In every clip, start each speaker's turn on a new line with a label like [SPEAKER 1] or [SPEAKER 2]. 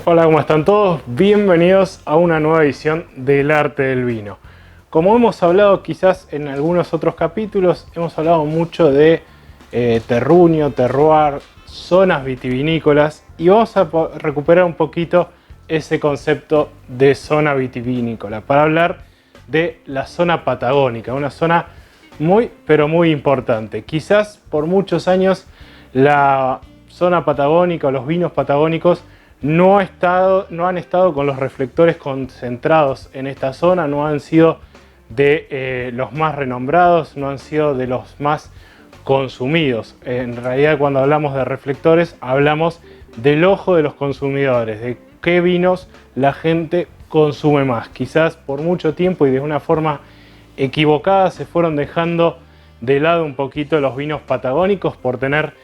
[SPEAKER 1] Hola, ¿cómo están todos? Bienvenidos a una nueva edición del Arte del Vino. Como hemos hablado quizás en algunos otros capítulos, hemos hablado mucho de terruño, terroir, zonas vitivinícolas y vamos a recuperar un poquito ese concepto de zona vitivinícola para hablar de la zona patagónica, una zona muy pero muy importante. Quizás por muchos años la zona patagónica o los vinos patagónicos no han estado con los reflectores concentrados en esta zona, no han sido de los más renombrados, no han sido de los más consumidos. En realidad, cuando hablamos de reflectores, hablamos del ojo de los consumidores, de qué vinos la gente consume más. Quizás por mucho tiempo y de una forma equivocada se fueron dejando de lado un poquito los vinos patagónicos por tener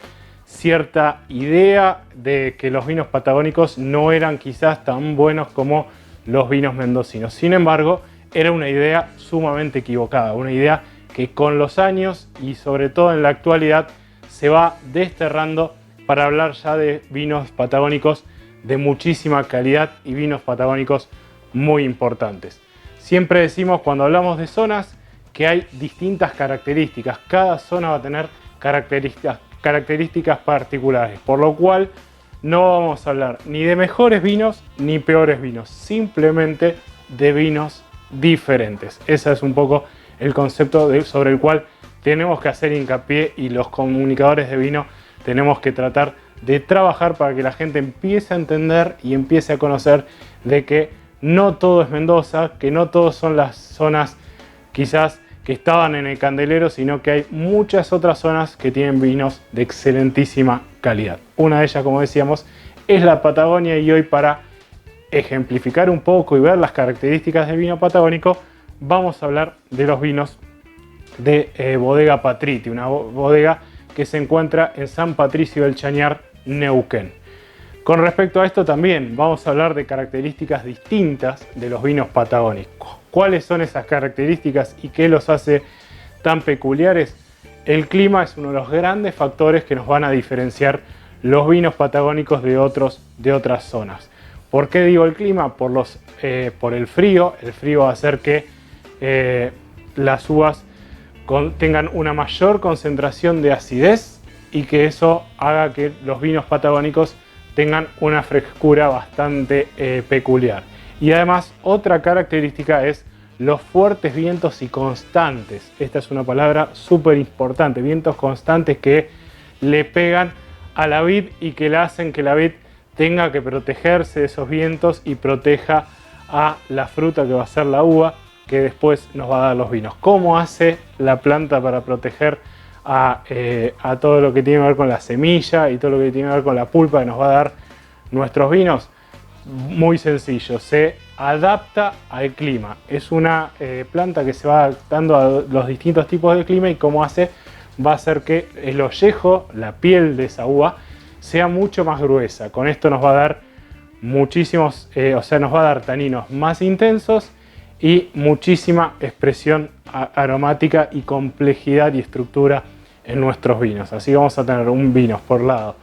[SPEAKER 1] cierta idea de que los vinos patagónicos no eran quizás tan buenos como los vinos mendocinos. Sin embargo, era una idea sumamente equivocada, una idea que con los años y sobre todo en la actualidad se va desterrando para hablar ya de vinos patagónicos de muchísima calidad y vinos patagónicos muy importantes. Siempre decimos cuando hablamos de zonas que hay distintas características, cada zona va a tener características particulares, por lo cual no vamos a hablar ni de mejores vinos ni peores vinos, simplemente de vinos diferentes. Ese es un poco el concepto sobre el cual tenemos que hacer hincapié y los comunicadores de vino tenemos que tratar de trabajar para que la gente empiece a entender y empiece a conocer de que no todo es Mendoza, que no todos son las zonas quizás que estaban en el candelero, sino que hay muchas otras zonas que tienen vinos de excelentísima calidad. Una de ellas, como decíamos, es la Patagonia y hoy para ejemplificar un poco y ver las características del vino patagónico, vamos a hablar de los vinos de Bodega Patriti, una bodega que se encuentra en San Patricio del Chañar, Neuquén. Con respecto a esto también vamos a hablar de características distintas de los vinos patagónicos. ¿Cuáles son esas características y qué los hace tan peculiares? El clima es uno de los grandes factores que nos van a diferenciar los vinos patagónicos de otras zonas. ¿Por qué digo el clima? Por el frío. El frío va a hacer que las uvas tengan una mayor concentración de acidez y que eso haga que los vinos patagónicos tengan una frescura bastante peculiar. Y además otra característica es los fuertes vientos y constantes. Esta es una palabra súper importante, vientos constantes que le pegan a la vid y que le hacen que la vid tenga que protegerse de esos vientos y proteja a la fruta que va a ser la uva, que después nos va a dar los vinos. ¿Cómo hace la planta para proteger a todo lo que tiene que ver con la semilla y todo lo que tiene que ver con la pulpa que nos va a dar nuestros vinos? Muy sencillo, se adapta al clima. Es una planta que se va adaptando a los distintos tipos de clima y cómo hace, va a hacer que el ollejo, la piel de esa uva, sea mucho más gruesa. Con esto nos va a dar nos va a dar taninos más intensos y muchísima expresión aromática y complejidad y estructura en nuestros vinos. Así vamos a tener un vino por lado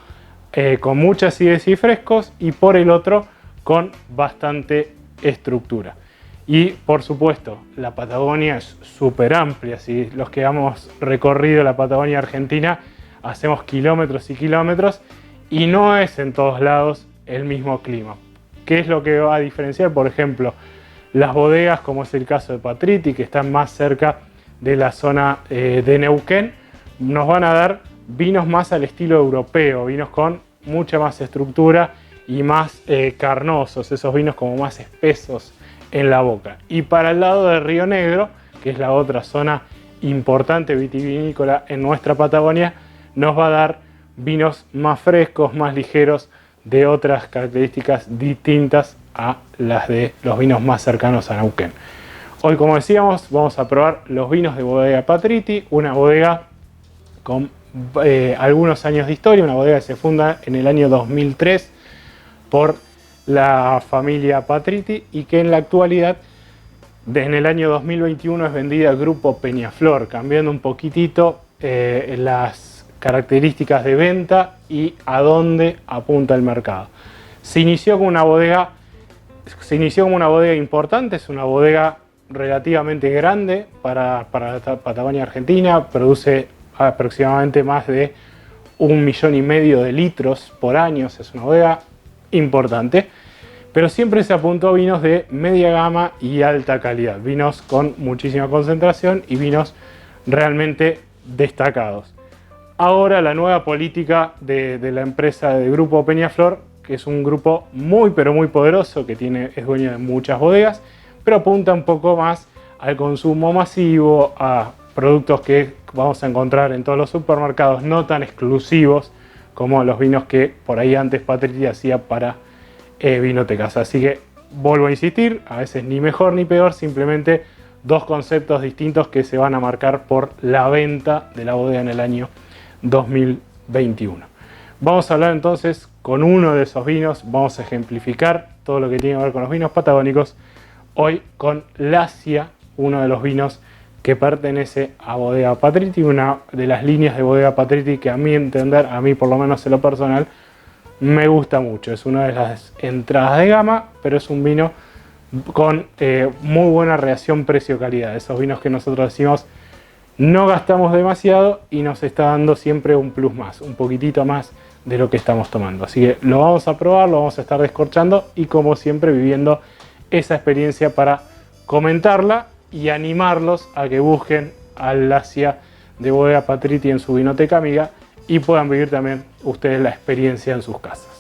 [SPEAKER 1] con mucha acidez y frescos y por el otro con bastante estructura. Y por supuesto la Patagonia es súper amplia. Si los que hemos recorrido la Patagonia Argentina hacemos kilómetros y kilómetros y no es en todos lados el mismo clima. ¿Qué es lo que va a diferenciar? Por ejemplo, las bodegas, como es el caso de Patriti, que están más cerca de la zona de Neuquén, nos van a dar vinos más al estilo europeo, vinos con mucha más estructura y más carnosos, esos vinos como más espesos en la boca. Y para el lado de Río Negro, que es la otra zona importante vitivinícola en nuestra Patagonia, nos va a dar vinos más frescos, más ligeros, de otras características distintas a las de los vinos más cercanos a Neuquén. Hoy, como decíamos, vamos a probar los vinos de Bodega Patriti, una bodega con algunos años de historia, una bodega que se funda en el año 2003 por la familia Patriti y que en la actualidad, en el año 2021, es vendida al grupo Peñaflor, cambiando un poquitito las características de venta y a dónde apunta el mercado. Se inició como una bodega importante, es una bodega relativamente grande para la Patagonia Argentina, produce aproximadamente más de 1,5 millones de litros por año, es una bodega importante, pero siempre se apuntó a vinos de media gama y alta calidad, vinos con muchísima concentración y vinos realmente destacados. Ahora la nueva política de la empresa de Grupo Peñaflor, que es un grupo muy pero muy poderoso, que es dueño de muchas bodegas, pero apunta un poco más al consumo masivo, a productos que vamos a encontrar en todos los supermercados, no tan exclusivos como los vinos que por ahí antes Patriti hacía para vinotecas. Así que vuelvo a insistir, a veces ni mejor ni peor, simplemente dos conceptos distintos que se van a marcar por la venta de la bodega en el año 2021. Vamos a hablar entonces con uno de esos vinos, vamos a ejemplificar todo lo que tiene que ver con los vinos patagónicos, hoy con Lacia, uno de los vinos que pertenece a Bodega Patriti, una de las líneas de Bodega Patriti que a mi entender, a mí por lo menos en lo personal, me gusta mucho. Es una de las entradas de gama, pero es un vino con muy buena relación precio-calidad. Esos vinos que nosotros decimos no gastamos demasiado y nos está dando siempre un plus más, un poquitito más de lo que estamos tomando. Así que lo vamos a probar, lo vamos a estar descorchando y como siempre viviendo esa experiencia para comentarla y animarlos a que busquen al Lacia de Bodega Patriti en su vinoteca amiga y puedan vivir también ustedes la experiencia en sus casas.